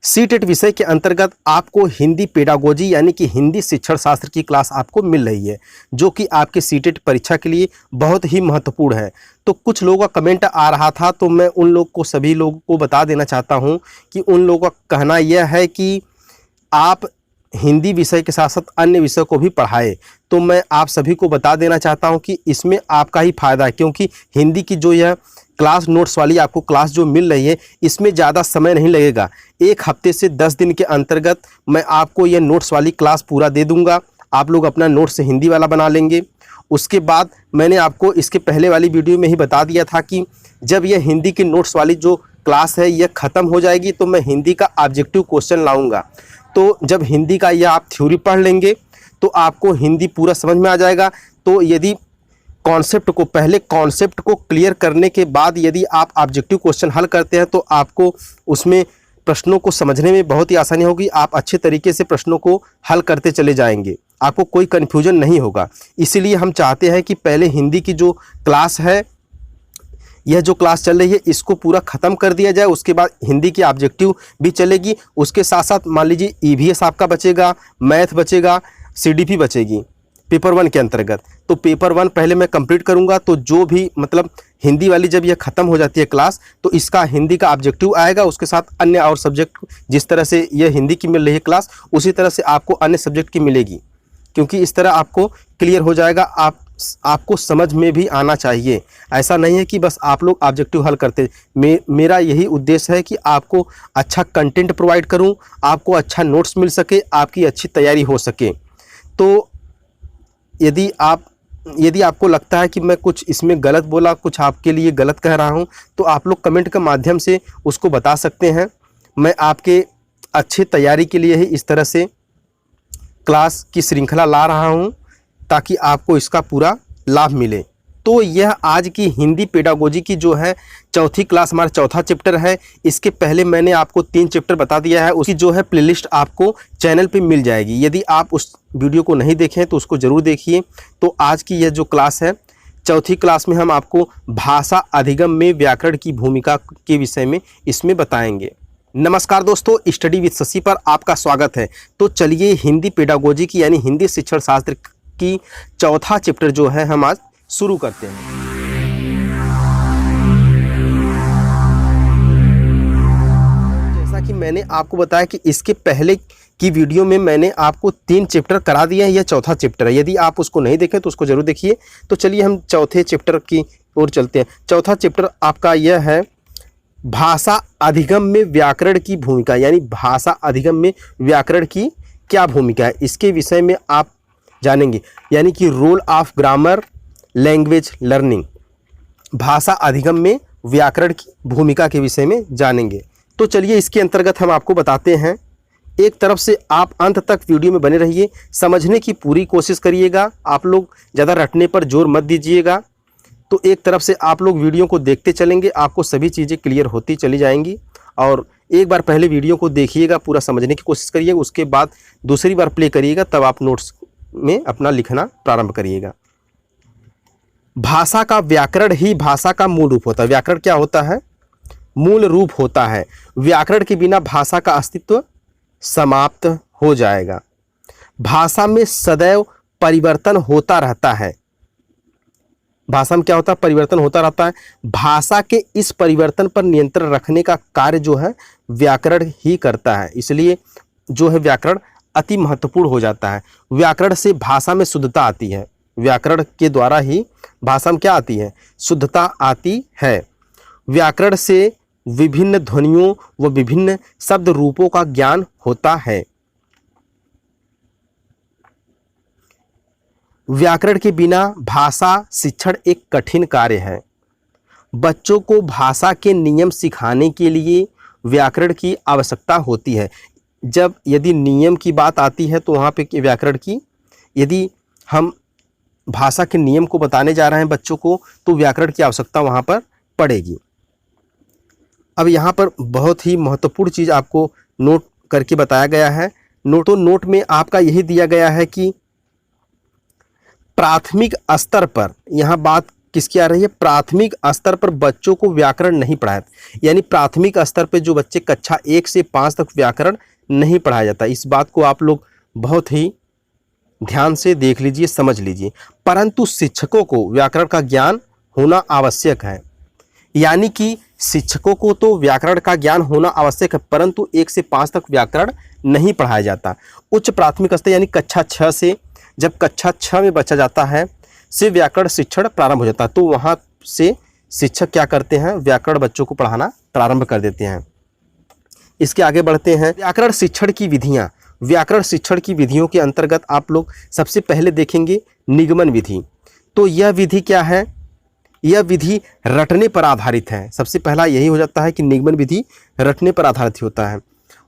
CTET विषय के अंतर्गत आपको हिंदी पेडागोजी यानी कि हिंदी शिक्षण शास्त्र की क्लास आपको मिल रही है, जो कि आपके सीटेट परीक्षा के लिए बहुत ही महत्वपूर्ण है। तो कुछ लोगों का कमेंट आ रहा था, तो मैं उन लोग को सभी लोगों को बता देना चाहता हूं कि उन लोगों का कहना यह है कि आप हिंदी विषय के साथ साथ अन्य विषय को भी पढ़ाए। तो मैं आप सभी को बता देना चाहता हूं कि इसमें आपका ही फायदा है, क्योंकि हिंदी की जो यह क्लास नोट्स वाली आपको क्लास जो मिल रही है, इसमें ज़्यादा समय नहीं लगेगा। 1 हफ्ते से 10 दिन के अंतर्गत मैं आपको यह नोट्स वाली क्लास पूरा दे दूंगा। आप लोग अपना नोट्स हिंदी वाला बना लेंगे। उसके बाद मैंने आपको इसके पहले वाली वीडियो में ही बता दिया था कि जब यह हिंदी की नोट्स वाली जो क्लास है यह ख़त्म हो जाएगी, तो मैं हिंदी का ऑब्जेक्टिव क्वेश्चन लाऊंगा। तो जब हिंदी का यह आप थ्योरी पढ़ लेंगे तो आपको हिंदी पूरा समझ में आ जाएगा। तो यदि पहले कॉन्सेप्ट को क्लियर करने के बाद यदि आप ऑब्जेक्टिव क्वेश्चन हल करते हैं, तो आपको उसमें प्रश्नों को समझने में बहुत ही आसानी होगी। आप अच्छे तरीके से प्रश्नों को हल करते चले जाएंगे, आपको कोई कन्फ्यूजन नहीं होगा। इसीलिए हम चाहते हैं कि पहले हिंदी की जो क्लास है, यह जो क्लास चल रही है, इसको पूरा ख़त्म कर दिया जाए। उसके बाद हिंदी की ऑब्जेक्टिव भी चलेगी, उसके साथ साथ मान लीजिए ईवीएस आपका बचेगा, मैथ बचेगा, सीडीपी बचेगी पेपर 1 के अंतर्गत। तो पेपर 1 पहले मैं कंप्लीट करूंगा, तो जो भी मतलब हिंदी वाली जब यह ख़त्म हो जाती है क्लास, तो इसका हिंदी का ऑब्जेक्टिव आएगा। उसके साथ अन्य और सब्जेक्ट, जिस तरह से यह हिंदी की मिल रही है क्लास, उसी तरह से आपको अन्य सब्जेक्ट की मिलेगी, क्योंकि इस तरह आपको क्लियर हो जाएगा। आपको समझ में भी आना चाहिए। ऐसा नहीं है कि बस आप लोग ऑब्जेक्टिव हल करते। मेरा यही उद्देश्य है कि आपको अच्छा कंटेंट प्रोवाइड करूं, आपको अच्छा नोट्स मिल सके, आपकी अच्छी तैयारी हो सके। तो यदि आपको लगता है कि मैं कुछ इसमें गलत बोला, कुछ आपके लिए गलत कह रहा हूं, तो आप लोग कमेंट के माध्यम से उसको बता सकते हैं। मैं आपके अच्छी तैयारी के लिए ही इस तरह से क्लास की श्रृंखला ला रहा हूं, ताकि आपको इसका पूरा लाभ मिले। तो यह आज की हिंदी पेडागोजी की जो है चौथी क्लास, हमारा चौथा चैप्टर है। इसके पहले मैंने आपको 3 चैप्टर बता दिया है, उसकी जो है प्लेलिस्ट आपको चैनल पे मिल जाएगी। यदि आप उस वीडियो को नहीं देखें तो उसको ज़रूर देखिए। तो आज की यह जो क्लास है, चौथी क्लास में हम आपको भाषा अधिगम में व्याकरण की भूमिका के विषय में इसमें बताएंगे। नमस्कार दोस्तों, स्टडी विद शशि पर आपका स्वागत है। तो चलिए हिंदी पेडागोजी की यानी हिंदी शिक्षण शास्त्र की चौथा चैप्टर जो है हम आज शुरू करते हैं। जैसा कि मैंने आपको बताया कि इसके पहले की वीडियो में मैंने आपको 3 चैप्टर करा दिए हैं, यह चौथा चैप्टर है। यदि आप उसको नहीं देखें तो उसको जरूर देखिए। तो चलिए हम चौथे चैप्टर की ओर चलते हैं। चौथा चैप्टर आपका यह है भाषा अधिगम में व्याकरण की भूमिका, यानी भाषा अधिगम में व्याकरण की क्या भूमिका है, इसके विषय में आप जानेंगे। यानी कि role of grammar language learning, भाषा अधिगम में व्याकरण की भूमिका के विषय में जानेंगे। तो चलिए इसके अंतर्गत हम आपको बताते हैं। एक तरफ से आप अंत तक वीडियो में बने रहिए, समझने की पूरी कोशिश करिएगा। आप लोग ज़्यादा रटने पर जोर मत दीजिएगा। तो एक तरफ से आप लोग वीडियो को देखते चलेंगे, आपको सभी चीज़ें क्लियर होती चली जाएंगी। और एक बार पहले वीडियो को देखिएगा, पूरा समझने की कोशिश करिएगा, उसके बाद दूसरी बार प्ले करिएगा, तब आप नोट्स में अपना लिखना प्रारंभ करिएगा। भाषा का व्याकरण ही भाषा का मूल रूप होता है। व्याकरण क्या होता है? मूल रूप होता है। व्याकरण के बिना भाषा का अस्तित्व समाप्त हो जाएगा। भाषा में सदैव परिवर्तन होता रहता है। भाषा में क्या होता है? परिवर्तन होता रहता है। भाषा के इस परिवर्तन पर नियंत्रण रखने का कार्य जो है व्याकरण ही करता है। इसलिए जो है व्याकरण अति महत्वपूर्ण हो जाता है। व्याकरण से भाषा में शुद्धता आती है। व्याकरण के द्वारा ही भाषा में क्या आती है? शुद्धता आती है। व्याकरण से विभिन्न ध्वनियों व विभिन्न शब्द रूपों का ज्ञान होता है। व्याकरण के बिना भाषा शिक्षण एक कठिन कार्य है। बच्चों को भाषा के नियम सिखाने के लिए व्याकरण की आवश्यकता होती है। यदि नियम की बात आती है तो वहाँ पे व्याकरण की, यदि हम भाषा के नियम को बताने जा रहे हैं बच्चों को, तो व्याकरण की आवश्यकता वहाँ पर पड़ेगी। अब यहाँ पर बहुत ही महत्वपूर्ण चीज़ आपको नोट करके बताया गया है। नोट में आपका यही दिया गया है कि प्राथमिक स्तर पर, यहाँ बात किसकी आ रही है? प्राथमिक स्तर पर बच्चों को व्याकरण नहीं पढ़ाया, यानी प्राथमिक स्तर पर जो बच्चे कक्षा 1 से 5 तक व्याकरण नहीं पढ़ाया जाता। इस बात को आप लोग बहुत ही ध्यान से देख लीजिए, समझ लीजिए। परंतु शिक्षकों को व्याकरण का ज्ञान होना आवश्यक है, यानी कि शिक्षकों को तो व्याकरण का ज्ञान होना आवश्यक है, परंतु 1 से 5 तक व्याकरण नहीं पढ़ाया जाता। उच्च प्राथमिक स्तर यानी कक्षा 6 से, जब कक्षा 6 में बच्चा जाता है से व्याकरण शिक्षण प्रारंभ हो जाता है, तो वहाँ से शिक्षक क्या करते हैं? व्याकरण बच्चों को पढ़ाना प्रारंभ कर देते हैं। इसके आगे बढ़ते हैं। व्याकरण शिक्षण की विधियाँ। व्याकरण शिक्षण की विधियों के अंतर्गत आप लोग सबसे पहले देखेंगे निगमन विधि। तो यह विधि क्या है? यह विधि रटने पर आधारित है। सबसे पहला यही हो जाता है कि निगमन विधि रटने पर आधारित होता है।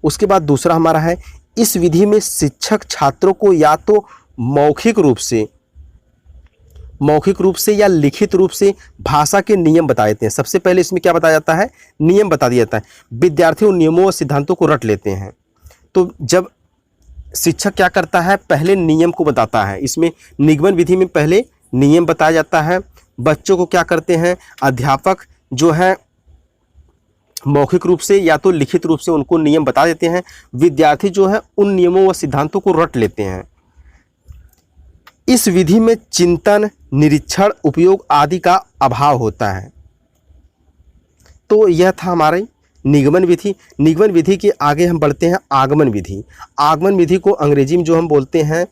उसके बाद दूसरा हमारा है, इस विधि में शिक्षक छात्रों को या तो मौखिक रूप से या लिखित रूप से भाषा के नियम बता देते हैं। सबसे पहले इसमें क्या बताया जाता है? नियम बता दिया जाता है। विद्यार्थी उन नियमों और सिद्धांतों को रट लेते हैं। तो जब शिक्षक क्या करता है? पहले नियम को बताता है। इसमें निगमन विधि में पहले नियम बताया जाता है। बच्चों को क्या करते हैं? अध्यापक जो है मौखिक रूप से या तो लिखित रूप से उनको नियम बता देते हैं। विद्यार्थी जो है उन नियमों व सिद्धांतों को रट लेते हैं। इस विधि में चिंतन, निरीक्षण, उपयोग आदि का अभाव होता है। तो यह था हमारी निगमन विधि। निगमन विधि के आगे हम बढ़ते हैं आगमन विधि। आगमन विधि को अंग्रेजी में जो हम बोलते हैं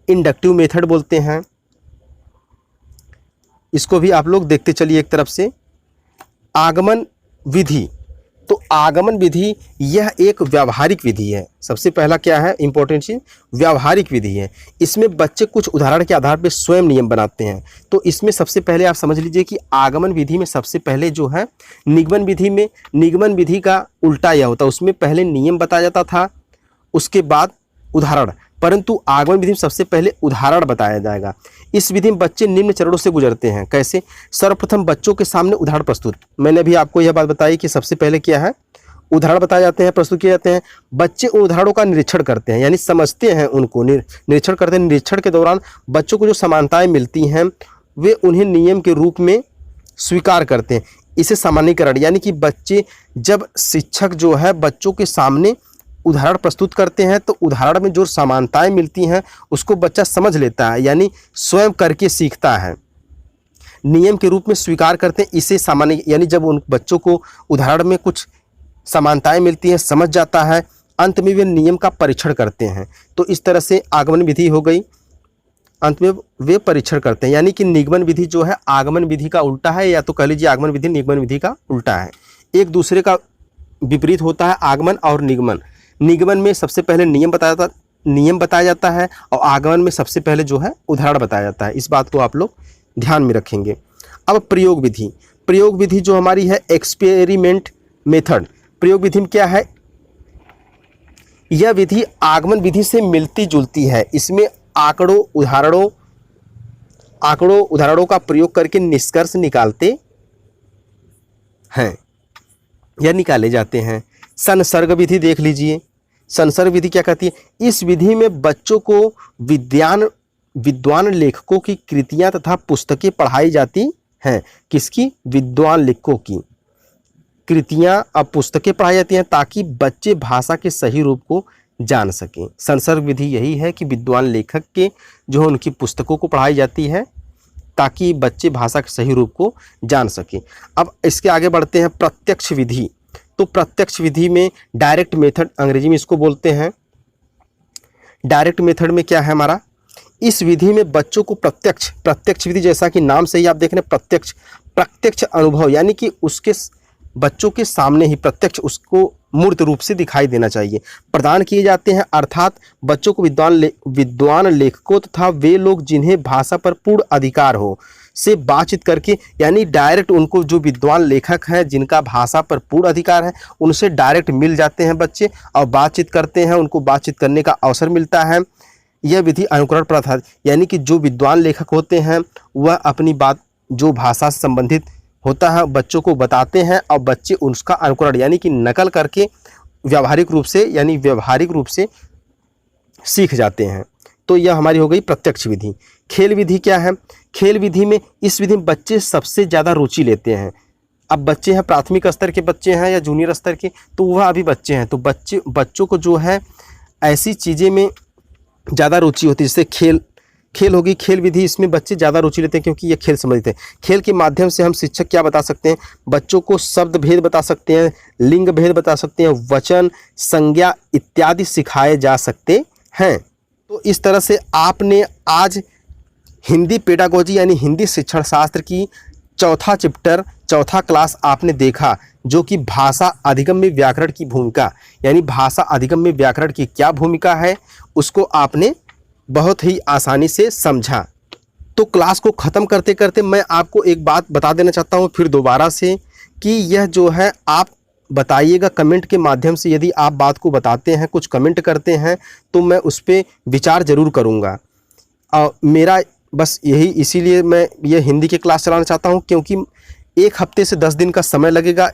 इंडक्टिव मेथड बोलते हैं। इसको भी आप लोग देखते चलिए एक तरफ से। आगमन विधि, तो आगमन विधि यह एक व्यावहारिक विधि है। सबसे पहला क्या है इंपॉर्टेंट चीज? व्यावहारिक विधि है। इसमें बच्चे कुछ उदाहरण के आधार पर स्वयं नियम बनाते हैं। तो इसमें सबसे पहले आप समझ लीजिए कि आगमन विधि में सबसे पहले जो है निगमन विधि में, निगमन विधि का उल्टा यह होता है, उसमें पहले नियम बताया जाता था, उसके बाद उदाहरण। परंतु आगमन विधि में सबसे पहले उदाहरण बताया जाएगा। इस विधि में बच्चे निम्न चरणों से गुजरते हैं। कैसे? सर्वप्रथम बच्चों के सामने उदाहरण प्रस्तुत। मैंने भी आपको यह बात बताई कि सबसे पहले क्या है? उदाहरण बताए जाते हैं, प्रस्तुत किए जाते हैं। बच्चे उन उदाहरणों का निरीक्षण करते हैं, यानी समझते हैं उनको, निरीक्षण करते हैं। निरीक्षण के दौरान बच्चों को जो समानताएं मिलती हैं वे उन्हें नियम के रूप में स्वीकार करते हैं। इसे सामान्यीकरण, यानी कि बच्चे जब शिक्षक जो है बच्चों के सामने उदाहरण प्रस्तुत करते हैं तो उदाहरण में जो समानताएं मिलती हैं उसको बच्चा समझ लेता है, यानी स्वयं करके सीखता है, नियम के रूप में स्वीकार करते हैं। इसे सामान्य, यानी जब उन बच्चों को उदाहरण में कुछ समानताएं मिलती हैं, समझ जाता है, अंत में वे नियम का परीक्षण करते हैं। तो इस तरह से आगमन विधि हो गई, अंत में वे परीक्षण करते हैं। यानी कि निगमन विधि जो है आगमन विधि का उल्टा है, या तो कह लीजिए आगमन विधि निगमन विधि का उल्टा है। एक दूसरे का विपरीत होता है आगमन और निगमन। निगमन में सबसे पहले नियम बताया जाता है और आगमन में सबसे पहले जो है उदाहरण बताया जाता है। इस बात को आप लोग ध्यान में रखेंगे। अब प्रयोग विधि। प्रयोग विधि जो हमारी है एक्सपेरिमेंट मेथड। प्रयोग विधि में क्या है? यह विधि आगमन विधि से मिलती जुलती है। इसमें आंकड़ों उदाहरणों का प्रयोग करके निष्कर्ष निकालते हैं या निकाले जाते हैं। संसर्ग विधि देख लीजिए। संसर्ग विधि क्या कहती है? इस विधि में बच्चों को विद्वान लेखकों की कृतियां तथा पुस्तकें पढ़ाई जाती हैं। किसकी? विद्वान लेखकों की कृतियां और पुस्तकें पढ़ाई जाती हैं ताकि बच्चे भाषा के सही रूप को जान सकें। संसर्ग विधि यही है कि विद्वान लेखक के जो है उनकी पुस्तकों को पढ़ाई जाती है ताकि बच्चे भाषा के सही रूप को जान सकें। अब इसके आगे बढ़ते हैं प्रत्यक्ष विधि। तो प्रत्यक्ष विधि में डायरेक्ट मेथड, अंग्रेजी में इसको बोलते हैं। डायरेक्ट मेथड में क्या है हमारा? इस विधि में बच्चों को प्रत्यक्ष विधि, जैसा कि नाम से ही आप देख रहे हैं प्रत्यक्ष अनुभव, यानी कि उसके बच्चों के सामने ही प्रत्यक्ष उसको मूर्त रूप से दिखाई देना चाहिए, प्रदान किए जाते हैं। अर्थात बच्चों को विद्वान लेखकों तथा वे लोग जिन्हें भाषा पर पूर्ण अधिकार हो से बातचीत करके, यानी डायरेक्ट उनको जो विद्वान लेखक हैं जिनका भाषा पर पूर्ण अधिकार है उनसे डायरेक्ट मिल जाते हैं बच्चे और बातचीत करते हैं, उनको बातचीत करने का अवसर मिलता है। यह विधि अनुकरण पर आधारित, यानी कि जो विद्वान लेखक होते हैं वह अपनी बात जो भाषा से संबंधित होता है बच्चों को बताते हैं और बच्चे उसका अनुकरण यानी कि नकल करके व्यावहारिक रूप से सीख जाते हैं। तो यह हमारी हो गई प्रत्यक्ष विधि। खेल विधि क्या है? खेल विधि में इस विधि में बच्चे सबसे ज़्यादा रुचि लेते हैं। अब बच्चे हैं, प्राथमिक स्तर के बच्चे हैं या जूनियर स्तर के, तो वह अभी बच्चे हैं, तो बच्चों को जो है ऐसी चीज़ें में ज़्यादा रुचि होती है। जैसे खेल होगी, खेल विधि, इसमें बच्चे ज़्यादा रुचि लेते हैं क्योंकि ये खेल समझते हैं। खेल के माध्यम से हम शिक्षक क्या बता सकते हैं? बच्चों को शब्द भेद बता सकते हैं, लिंग भेद बता सकते हैं, वचन, संज्ञा इत्यादि सिखाए जा सकते हैं। तो इस तरह से आपने आज हिंदी पेडागोजी यानी हिंदी शिक्षण शास्त्र की चौथा चैप्टर, चौथा क्लास आपने देखा, जो कि भाषा अधिगम में व्याकरण की भूमिका, यानी भाषा अधिगम में व्याकरण की क्या भूमिका है, उसको आपने बहुत ही आसानी से समझा। तो क्लास को ख़त्म करते करते मैं आपको एक बात बता देना चाहता हूँ फिर दोबारा से, कि यह जो है आप बताइएगा कमेंट के माध्यम से। यदि आप बात को बताते हैं, कुछ कमेंट करते हैं, तो मैं उस पर विचार ज़रूर करूँगा। और मेरा बस यही, इसीलिए मैं ये हिंदी की क्लास चलाना चाहता हूँ, क्योंकि 1 हफ्ते से 10 दिन का समय लगेगा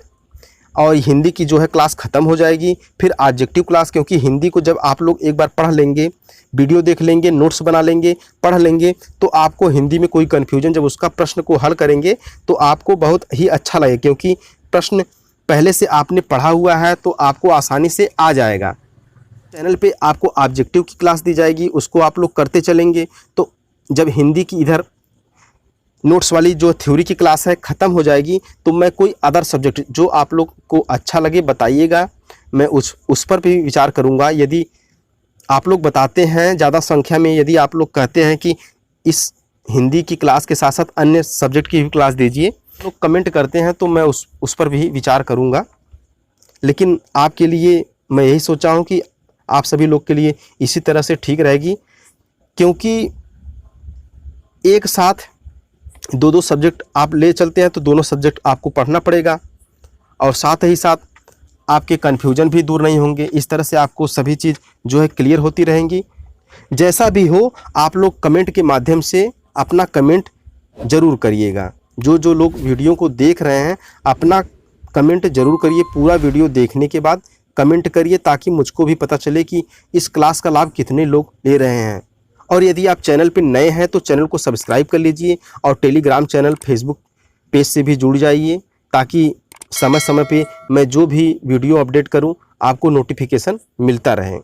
और हिंदी की जो है क्लास ख़त्म हो जाएगी। फिर ऑब्जेक्टिव क्लास, क्योंकि हिंदी को जब आप लोग एक बार पढ़ लेंगे, वीडियो देख लेंगे, नोट्स बना लेंगे, पढ़ लेंगे, तो आपको हिंदी में कोई कन्फ्यूजन, जब उसका प्रश्न को हल करेंगे तो आपको बहुत ही अच्छा लगेगा, क्योंकि प्रश्न पहले से आपने पढ़ा हुआ है तो आपको आसानी से आ जाएगा। चैनल पे आपको ऑब्जेक्टिव की क्लास दी जाएगी, उसको आप लोग करते चलेंगे। तो जब हिंदी की इधर नोट्स वाली जो थ्योरी की क्लास है ख़त्म हो जाएगी, तो मैं कोई अदर सब्जेक्ट जो आप लोग को अच्छा लगे बताइएगा, मैं उस पर भी विचार करूँगा। यदि आप लोग बताते हैं ज़्यादा संख्या में, यदि आप लोग कहते हैं कि इस हिंदी की क्लास के साथ साथ अन्य सब्जेक्ट की भी क्लास दीजिए, लोग कमेंट करते हैं, तो मैं उस पर भी विचार करूँगा। लेकिन आपके लिए मैं यही सोचा हूँ कि आप सभी लोग के लिए इसी तरह से ठीक रहेगी, क्योंकि एक साथ 2-2 सब्जेक्ट आप ले चलते हैं तो दोनों सब्जेक्ट आपको पढ़ना पड़ेगा, और साथ ही साथ आपके कन्फ्यूजन भी दूर नहीं होंगे। इस तरह से आपको सभी चीज़ जो है क्लियर होती रहेंगी। जैसा भी हो, आप लोग कमेंट के माध्यम से अपना कमेंट ज़रूर करिएगा। जो लोग वीडियो को देख रहे हैं, अपना कमेंट ज़रूर करिए। पूरा वीडियो देखने के बाद कमेंट करिए, ताकि मुझको भी पता चले कि इस क्लास का लाभ कितने लोग ले रहे हैं। और यदि आप चैनल पर नए हैं तो चैनल को सब्सक्राइब कर लीजिए, और टेलीग्राम चैनल, फेसबुक पेज से भी जुड़ जाइए, ताकि समय समय पे मैं जो भी वीडियो अपडेट करूं आपको नोटिफिकेशन मिलता रहे।